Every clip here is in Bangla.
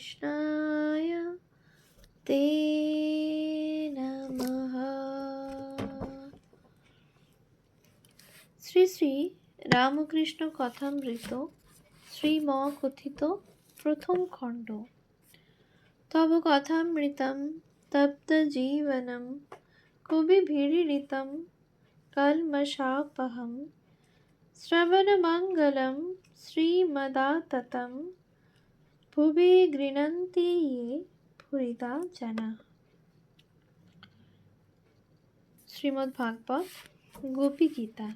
কৃষ্ণায় তে নমঃ। শ্রী শ্রী রামকৃষ্ণ কথামৃত শ্রীম কথিত প্রথম খণ্ড। তব কথামৃতম তপ্ত জীবনম কবিভিরীড়িতম কল্মষাপহম শ্রবণমঙ্গলম শ্রীমদাততম ভুবি গৃণন্তি ইয়ে ভূরিদা জনাঃ। শ্রীমদ্ভাগবত গোপী গীতা,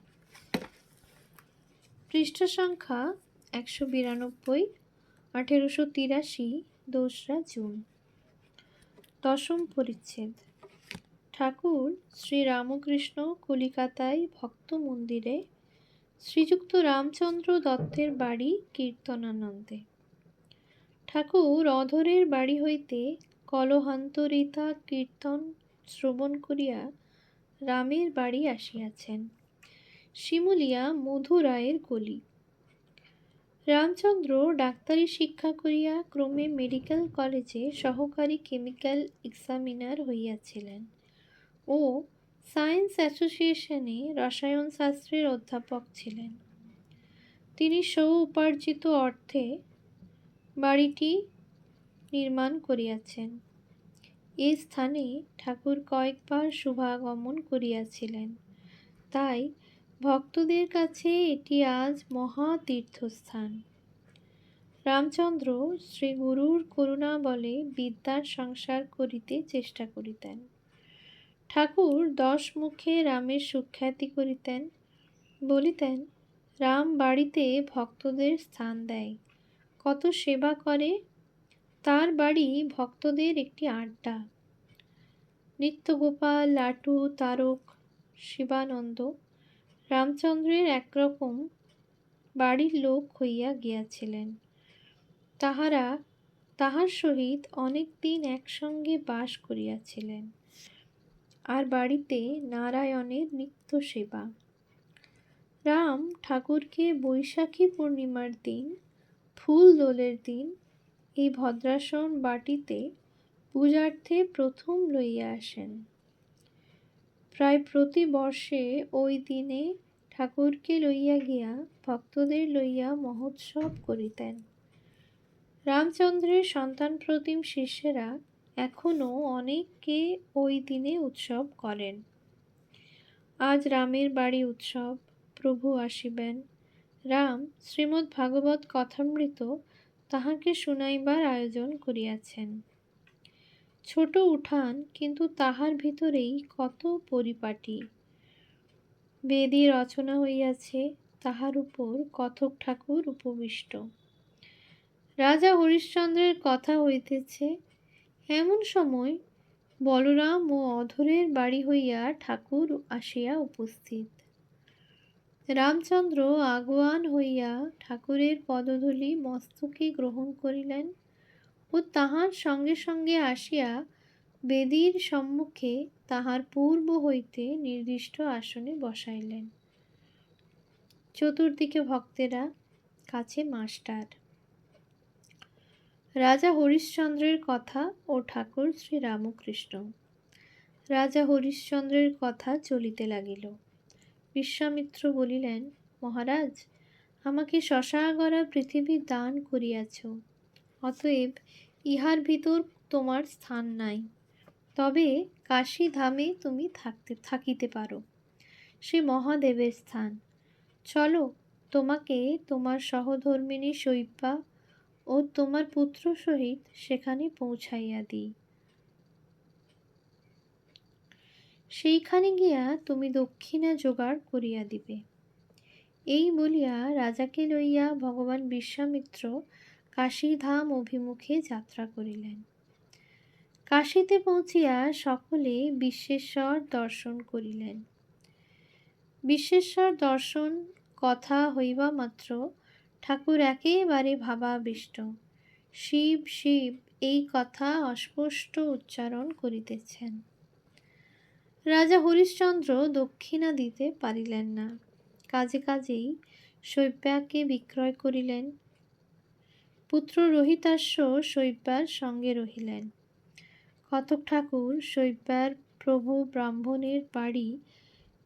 পৃষ্ঠা সংখ্যা 192, 1883, 2রা জুন। দশম পরিচ্ছেদ। ঠাকুর শ্রী রামকৃষ্ণ কলিকাতায় ভক্ত মন্দিরে শ্রীযুক্ত রামচন্দ্র দত্তের বাড়ি কীর্তনানন্দে। ঠাকুর অধরের বাড়ি হইতে কলহান্তরিতা কীর্তন শ্রবণ করিয়া রামের বাড়ি আসিয়াছেন। শিমুলিয়া মধুরায়ের গলি। রামচন্দ্র ডাক্তারি শিক্ষা করিয়া ক্রমে মেডিকেল কলেজে সহকারী কেমিক্যাল এক্সামিনার হইয়াছিলেন ও সায়েন্স অ্যাসোসিয়েশনে রসায়ন শাস্ত্রের অধ্যাপক ছিলেন। তিনি স্ব উপার্জিত অর্থে বাড়িটি নির্মাণ করিয়াছেন। এই স্থানে ঠাকুর কয়েকবার শুভাগমন করিয়াছিলেন, তাই ভক্তদের কাছে এটি আজ মহা তীর্থস্থান। রামচন্দ্র শ্রী গুরুর করুণা বলে বিদ্যার সংসার করিতে চেষ্টা করিতেন। ঠাকুর 10 মুখে রামের সুখ্যাতি করিতেন, বলিতেন রাম বাড়িতে ভক্তদের স্থান দেয়, কত সেবা করে। তার বাড়ি ভক্তদের একটি আড্ডা। নিত্যগোপাল, লাটু, তারক, শিবানন্দ রামচন্দ্রের একরকম বাড়ির লোক হইয়া গিয়াছিলেন। তাহার সহিত অনেক দিন একসঙ্গে বাস করিয়াছিলেন। আর বাড়িতে নারায়ণের নিত্য সেবা। রাম ঠাকুরকে বৈশাখী পূর্ণিমার দিন, ফুল দোলের দিন এই ভদ্রাসন বাটিতে পূজার্থে প্রথম লইয়া আসেন। প্রায় প্রতি বর্ষে ওই দিনে ঠাকুরকে লইয়া গিয়া ভক্তদের লইয়া মহোৎসব করিতেন। রামচন্দ্রের সন্তান প্রতিম শিষ্যেরা এখনও অনেককে ওই দিনে উৎসব করেন। আজ রামের বাড়ি উৎসব, প্রভু আসিবেন। রাম শ্রীমদ্ ভাগবত কথামৃত তাহাকে শুনাইবার আয়োজন করিয়াছেন। ছোট উঠান, কিন্তু তাহার ভিতরেই কত পরিপাটি। বেদী রচনা হইয়াছে, তাহার উপর কথক ঠাকুর উপবিষ্ট। রাজা হরিশ্চন্দ্রের কথা হইতেছে। এমন সময় বলরাম ও অধরের বাড়ি হইয়া ঠাকুর আসিয়া উপস্থিত। রামচন্দ্র আগুয়ান হইয়া ঠাকুরের পদধূলি মস্তকে গ্রহণ করিলেন ও তাহার সঙ্গে সঙ্গে আসিয়া বেদীর সম্মুখে তাহার পূর্ব হইতে নির্দিষ্ট আসনে বসাইলেন। চতুর্দিকে ভক্তেরা, কাছে মাস্টার। রাজা হরিশ্চন্দ্রের কথা ও ঠাকুর শ্রী রামকৃষ্ণ। রাজা হরিশ্চন্দ্রের কথা চলিতে লাগিল। বিশ্বামিত্র বলিলেন, মহারাজ, আমাকে শশাগরা পৃথিবী দান করিয়াছ, অতএব ইহার ভিতর তোমার স্থান নাই। তবে কাশী ধামে তুমি থাকিতে পারো, সে মহাদেবের স্থান। চলো, তোমাকে তোমার সহধর্মিণী শৈব্যা ও তোমার পুত্র সহিত সেখানে পৌঁছাইয়া দিই। সেইখানে গিয়া তুমি দক্ষিণা জোগাড় করিয়া দিবে। এই বলিয়া রাজাকে লইয়া ভগবান বিশ্বামিত্র কাশীধাম অভিমুখে যাত্রা করিলেন। কাশীতে পৌঁছিয়া সকলে বিশ্বেশ্বর দর্শন করিলেন। বিশ্বেশ্বর দর্শন কথা হইবা মাত্র ঠাকুর একেবারে ভাবাবিষ্ট। শিব শিব এই কথা অস্পষ্ট উচ্চারণ করিতেছেন। রাজা হরিশ্চন্দ্র দক্ষিণা দিতে পারিলেন না। কাজেই শৈব্যাকে বিক্রয় করিলেন। পুত্র রহিতাস্য শৈব্যার সঙ্গে রহিলেন। কতক ঠাকুর শৈব্যার প্রভু ব্রাহ্মণের বাড়ি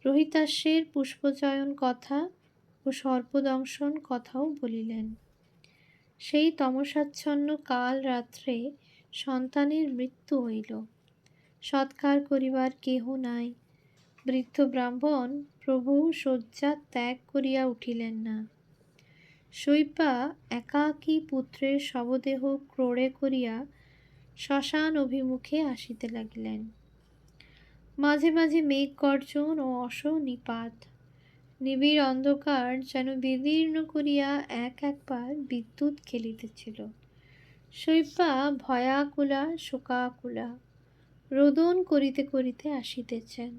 রহিতাস্যের পুষ্পচয়ন কথা ও সর্পদংশন কথাও বলিলেন। সেই তমসাচ্ছন্ন কাল রাত্রে সন্তানের মৃত্যু হইল। সৎকার করিবার কেহ নাই। বৃদ্ধ ব্রাহ্মণ প্রভু শয্যা ত্যাগ করিয়া উঠিলেন না। শৈব্যা একাকী পুত্রের শবদেহ ক্রোড়ে করিয়া শ্মশান অভিমুখে আসিতে লাগিলেন। মাঝে মাঝে মেঘ গর্জন ও অশনিপাত। নিবিড় অন্ধকার যেন বিদীর্ণ করিয়া একবার বিদ্যুৎ খেলিতেছিল। শৈব্যা ভয়াকুলা শোকাকুলা রোদন করিতে করিতে আসিতেছেন।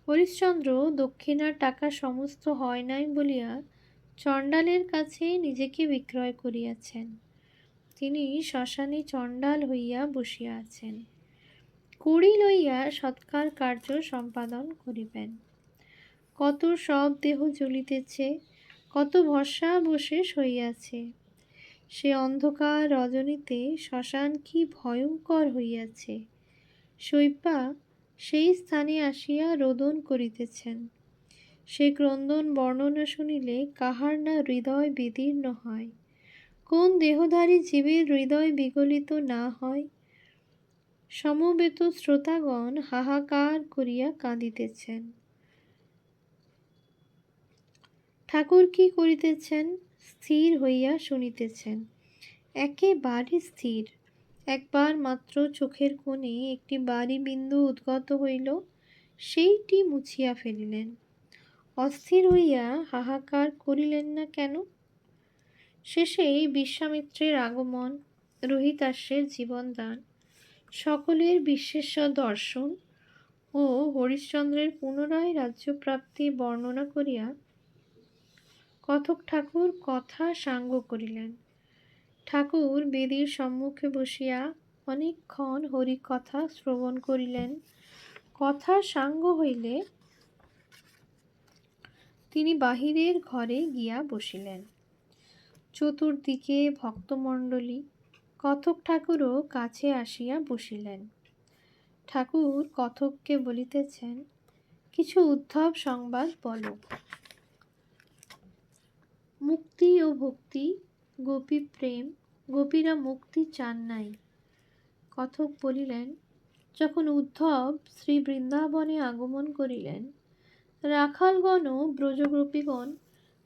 হরিশ্চন্দ্র দক্ষিণার টাকা সমস্ত হয় নাই বলিয়া চণ্ডালের কাছে নিজেকে বিক্রয় করিয়াছেন। তিনি শ্মশানে চণ্ডাল হইয়া বসিয়া আছেন। কড়ি লইয়া সৎকার কার্য সম্পাদন করিবেন। কত সব দেহ জ্বলিতেছে, কত ভস্মাবশেষ হইয়াছে। সে অন্ধকার রজনীতে শ্মশান কি ভয়ঙ্কর হইয়াছে। শৈব্যা সেই স্থানে আসিয়া রোদন করিতেছেন। সে ক্রন্দন বর্ণনা শুনিলে কাহার না হৃদয় বিদীর্ণ হয়। কোন দেহধারী জীবের হৃদয় বিগলিত না হয়। সমবেত শ্রোতাগণ হাহাকার করিয়া কাঁদিতেছেন। ঠাকুর কি করিতেছেন? স্থির হইয়া শুনিতেছেন, একেবারে স্থির। একবার মাত্র চোখের কোণে একটি বারি বিন্দু উদ্গত হইল, সেইটি মুছিয়া ফেলিলেন। অস্থির হইয়া হাহাকার করিলেন না কেন? শেষেই বিশ্বামিত্রের আগমন, রহিতাস্যের জীবনদান, সকলের বিশ্বেশ্বর দর্শন ও হরিশ্চন্দ্রের পুনরায় রাজ্যপ্রাপ্তি বর্ণনা করিয়া কতক ঠাকুর কথা সাঙ্গ করিলেন। ঠাকুর বেদীর সম্মুখে বসিয়া অনেকক্ষণ হরিকথা শ্রবণ করিলেন। কথা সাঙ্গ হইলে তিনি বাহিরের ঘরে গিয়া বসিলেন। চতুর্দিকে ভক্তমণ্ডলী, কতক ঠাকুরও কাছে আসিয়া বসিলেন। ঠাকুর কতককে বলিতেছেন, কিছু উদ্ধব সংবাদ বলো। মুক্তি ও ভক্তি, গোপী প্রেম, গোপীরা মুক্তি চান নাই। কতক বলিলেন, যখন উদ্ধব শ্রী বৃন্দাবনে আগমন করিলেন, রাখালগণ ও ব্রজগোপীগণ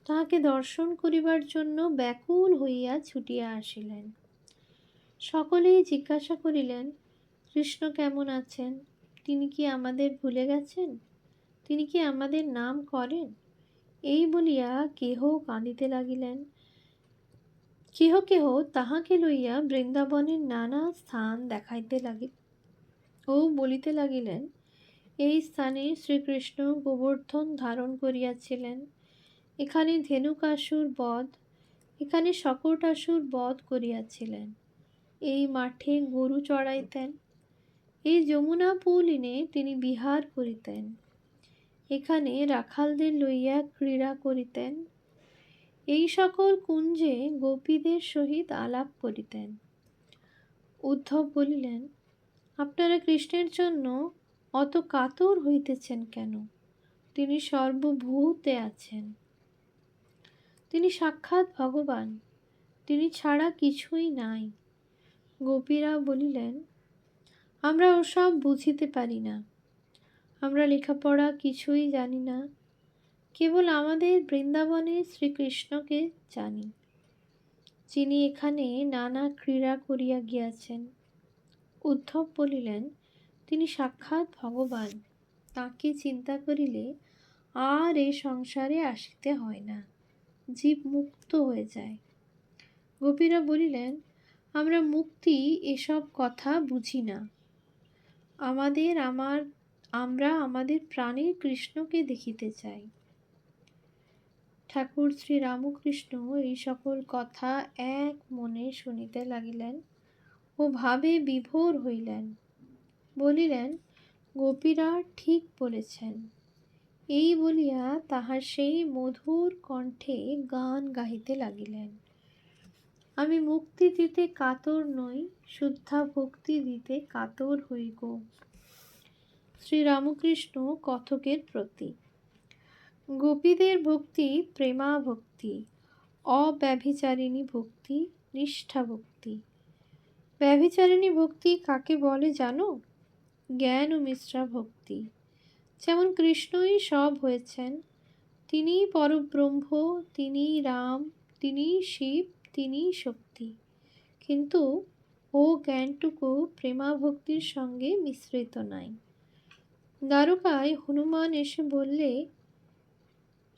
তাহাকে দর্শন করিবার জন্য ব্যাকুল হইয়া ছুটিয়া আসিলেন। সকলেই জিজ্ঞাসা করিলেন, কৃষ্ণ কেমন আছেন? তিনি কি আমাদের ভুলে গেছেন? তিনি কি আমাদের নাম করেন? এই বলিয়া কেহ কাঁদিতে লাগিলেন। কেহ কেহ তাহাকে লইয়া বৃন্দাবনের নানা স্থান দেখাইতে লাগিল ও বলিতে লাগিলেন, এই স্থানে শ্রীকৃষ্ণ গোবর্ধন ধারণ করিয়াছিলেন, এখানে ধেনুকাসুর বধ, এখানে শকটাসুর বধ করিয়াছিলেন, এই মাঠে গরু চড়াইতেন, এই যমুনা পুলিনে তিনি বিহার করিতেন, এখানে রাখালদের লইয়া ক্রীড়া করিতেন, এই সকল কুঞ্জে গোপীদের সহিত আলাপ করিতেন। উদ্ধব বলিলেন, আপনারা কৃষ্ণের জন্য অত কাতর হইতেছেন কেন? তিনি সর্বভূতে আছেন, তিনি সাক্ষাৎ ভগবান, তিনি ছাড়া কিছুই নাই। গোপীরা বলিলেন, আমরা ওসব বুঝিতে পারি না, আমরা লেখাপড়া কিছুই জানি না, কেবল আমাদের বৃন্দাবনের শ্রীকৃষ্ণকে জানি, যিনি এখানে নানা ক্রীড়া করিয়া গিয়াছেন। উদ্ধব বলিলেন, তিনি সাক্ষাৎ ভগবান, তাঁকে চিন্তা করিলে আর এ সংসারে আসিতে হয় না, জীব মুক্ত হয়ে যায়। গোপীরা বলিলেন, আমরা মুক্তি এসব কথা বুঝি না, আমরা আমাদের প্রাণের কৃষ্ণকে দেখিতে চাই। ঠাকুর শ্রী রামকৃষ্ণ এই সকল কথা এক মনে শুনিতে লাগিলেন ও ভাবে বিভোর হইলেন। বলিলেন, গোপীরা ঠিক বলেছেন। এই বলিয়া তাহার সেই মধুর কণ্ঠে গান গাহিতে লাগিলেন। আমি মুক্তি দিতে কাতর নই, শুদ্ধা ভক্তি দিতে কাতর হই গো। শ্রীরামকৃষ্ণ কথকের প্রতি। গোপীদের ভক্তি প্রেমা ভক্তি, অব্যভিচারিণী ভক্তি নিষ্ঠা ভক্তি। ব্যভিচারিণী ভক্তি কাকে বলে জানো? জ্ঞান ও মিশ্রা ভক্তি। যেমন কৃষ্ণই সব হয়েছেন, তিনিই পরব্রহ্ম, তিনিই রাম, তিনিই শিব, তিনিই শক্তি, কিন্তু ও জ্ঞানটুকু প্রেমা ভক্তির সঙ্গে মিশ্রিত নাই। দ্বারকায় হনুমান এসে বললে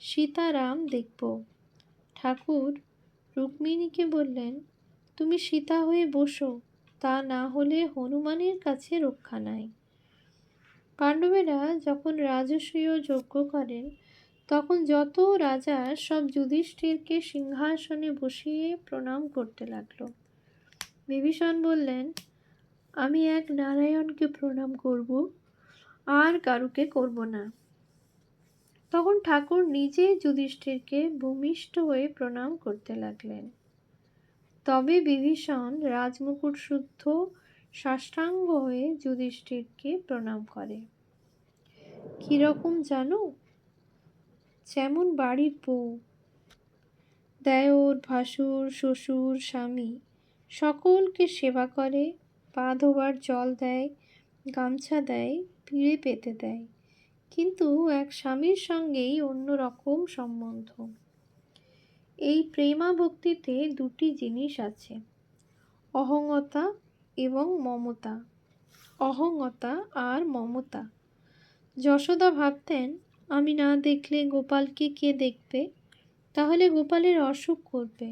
সীতারাম দেখব। ঠাকুর রুক্মিণীকে বললেন তুমি সীতা হয়ে বসো, তা না হলে হনুমানের কাছে রক্ষা নাই। পাণ্ডবেরা যখন রাজসূয় যজ্ঞ করেন, তখন যত রাজা সব যুধিষ্ঠিরকে সিংহাসনে বসিয়ে প্রণাম করতে লাগলো। বিভীষণ বললেন আমি এক নারায়ণকে প্রণাম করব, আর কারুকে করব না। তখন ঠাকুর নিজে যুধিষ্ঠিরকে ভূমিষ্ঠ হয়ে প্রণাম করতে লাগলেন। তবে বিভীষণ রাজমুকুট শুদ্ধ সাষ্টাঙ্গ হয়ে যুধিষ্ঠিরকে প্রণাম করে। কিরকম জানো? যেমন বাড়ির বউ দেওর, ভাসুর, শ্বশুর, স্বামী সকলকে সেবা করে, পা ধোবার জল দেয়, গামছা দেয়, পিঁড়ে পেতে দেয়, কিন্তু এক স্বামীর সঙ্গেই অন্য রকম সম্বন্ধ। এই প্রেমা ভক্তিতে দুটি জিনিস আছে, অহংতা এবং মমতা। অহংতা আর মমতা। যশোদা ভাবতেন আমি না দেখলে গোপালকে কে দেখবে, তাহলে গোপালের অসুখ করবে।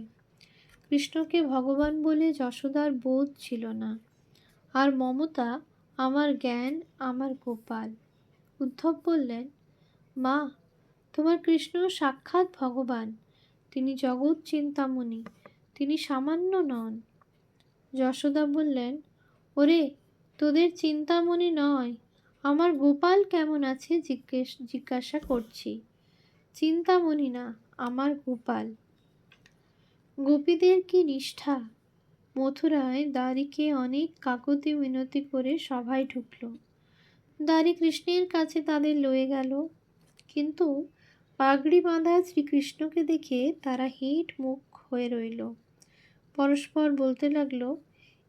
কৃষ্ণকে ভগবান বলে যশোদার বোধ ছিল না। আর মমতা, আমার জ্ঞান, আমার গোপাল। উদ্ধব বললেন মা, তোমার কৃষ্ণ সাক্ষাৎ ভগবান, তিনি জগৎ চিন্তামণি, তিনি সামান্য নন। যশোদা বললেন ওরে, তোদের চিন্তামণি নয়, আমার গোপাল কেমন আছে জিজ্ঞাসা করছি। চিন্তামণি না, আমার গোপাল। গোপীদের কি নিষ্ঠা! মথুরায় দ্বারীকে অনেক কাকুতি মিনতি করে সভায় ঢুকল। দ্বারী কৃষ্ণের কাছে তাদের লয়ে গেল, কিন্তু পাগড়ি বাঁধা শ্রীকৃষ্ণকে দেখে তারা হিট মুখ হয়ে রইল। পরস্পর বলতে লাগলো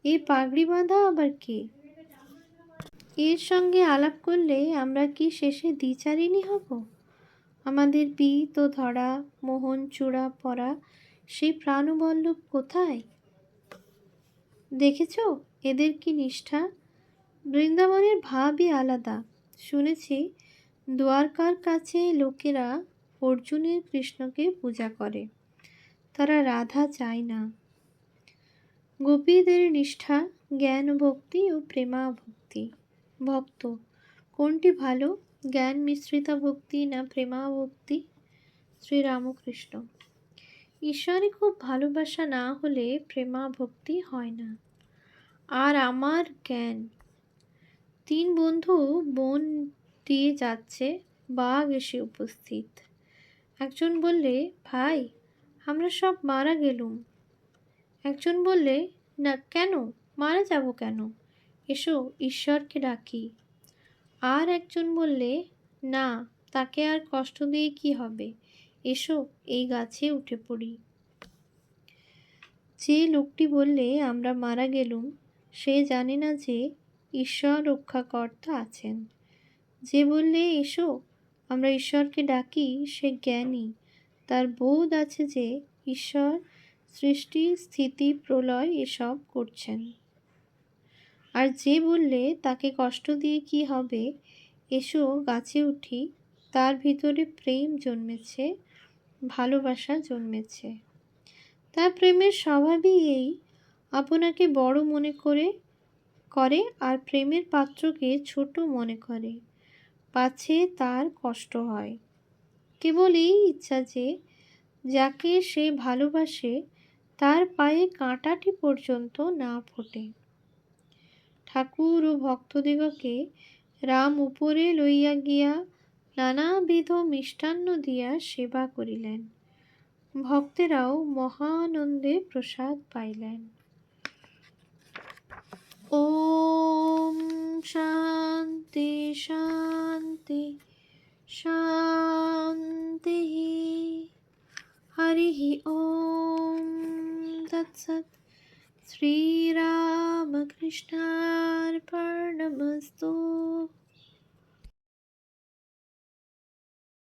এ পাগড়ি বাঁধা আবার কে? এর সঙ্গে আলাপ করলে আমরা কি শেষে দ্বিচারিণী হব? আমাদের পিত ও ধরা, মোহন চূড়া পরা সেই প্রাণবল্লভ কোথায়? দেখেছ এদের কি নিষ্ঠা! বৃন্দাবনের ভাবই আলাদা। শুনেছি দ্বারকার কাছে লোকেরা অর্জুনের কৃষ্ণকে পূজা করে, তারা রাধা চায় না। গোপীদের নিষ্ঠা জ্ঞান ভক্তি ও প্রেমা ভক্তি। ভক্ত কোনটি ভালো, জ্ঞান মিশ্রিতা ভক্তি না প্রেমা ভক্তি? শ্রীরামকৃষ্ণ। ঈশ্বরে খুব ভালোবাসা না হলে প্রেমা ভক্তি হয় না। আর আমার জ্ঞান। 3 বন্ধু বন দিয়ে যাচ্ছে, বাঘ এসে উপস্থিত। একজন বললে ভাই, আমরা সব মারা গেলুম। একজন বললে না, কেন মারা যাব কেন, এসো ঈশ্বরকে ডাকি। আর একজন বললে না, তাকে আর কষ্ট দিয়ে কি হবে, এসো এই গাছে উঠে পড়ি। যে লোকটি বললে আমরা মারা গেলুম, সে জানে না যে ঈশ্বর রক্ষাকর্তা আছেন। যে বললে এসো আমরা ঈশ্বরকে ডাকি, সে জ্ঞানী, তার বোধ আছে যে ঈশ্বর সৃষ্টি স্থিতি প্রলয় এসব করছেন। আর যে বললে তাকে কষ্ট দিয়ে কি হবে, এসো গাছে উঠি, তার ভিতরে প্রেম জন্মেছে, ভালোবাসা জন্মেছে। তার প্রেমের স্বভাবই এই, আপনাকে বড় মনে করে আর প্রেমের পাত্রকে ছোট মনে করে, পাছে তার কষ্ট হয়। কেবল এই ইচ্ছা যে যাকে সে ভালোবাসে তার পায়ে কাঁটাটি পর্যন্ত না ফোটে। ঠাকুর ও ভক্তদিগকে রাম উপরে লইয়া গিয়া নানাবিধ মিষ্টান্ন দিয়া সেবা করিলেন। ভক্তেরাও মহানন্দে প্রসাদ পাইলেন। ওম শান্তি শান্তি শান্তি। হরি ওম তৎসৎ। শ্রীরামকৃষ্ণার্পণমস্তু।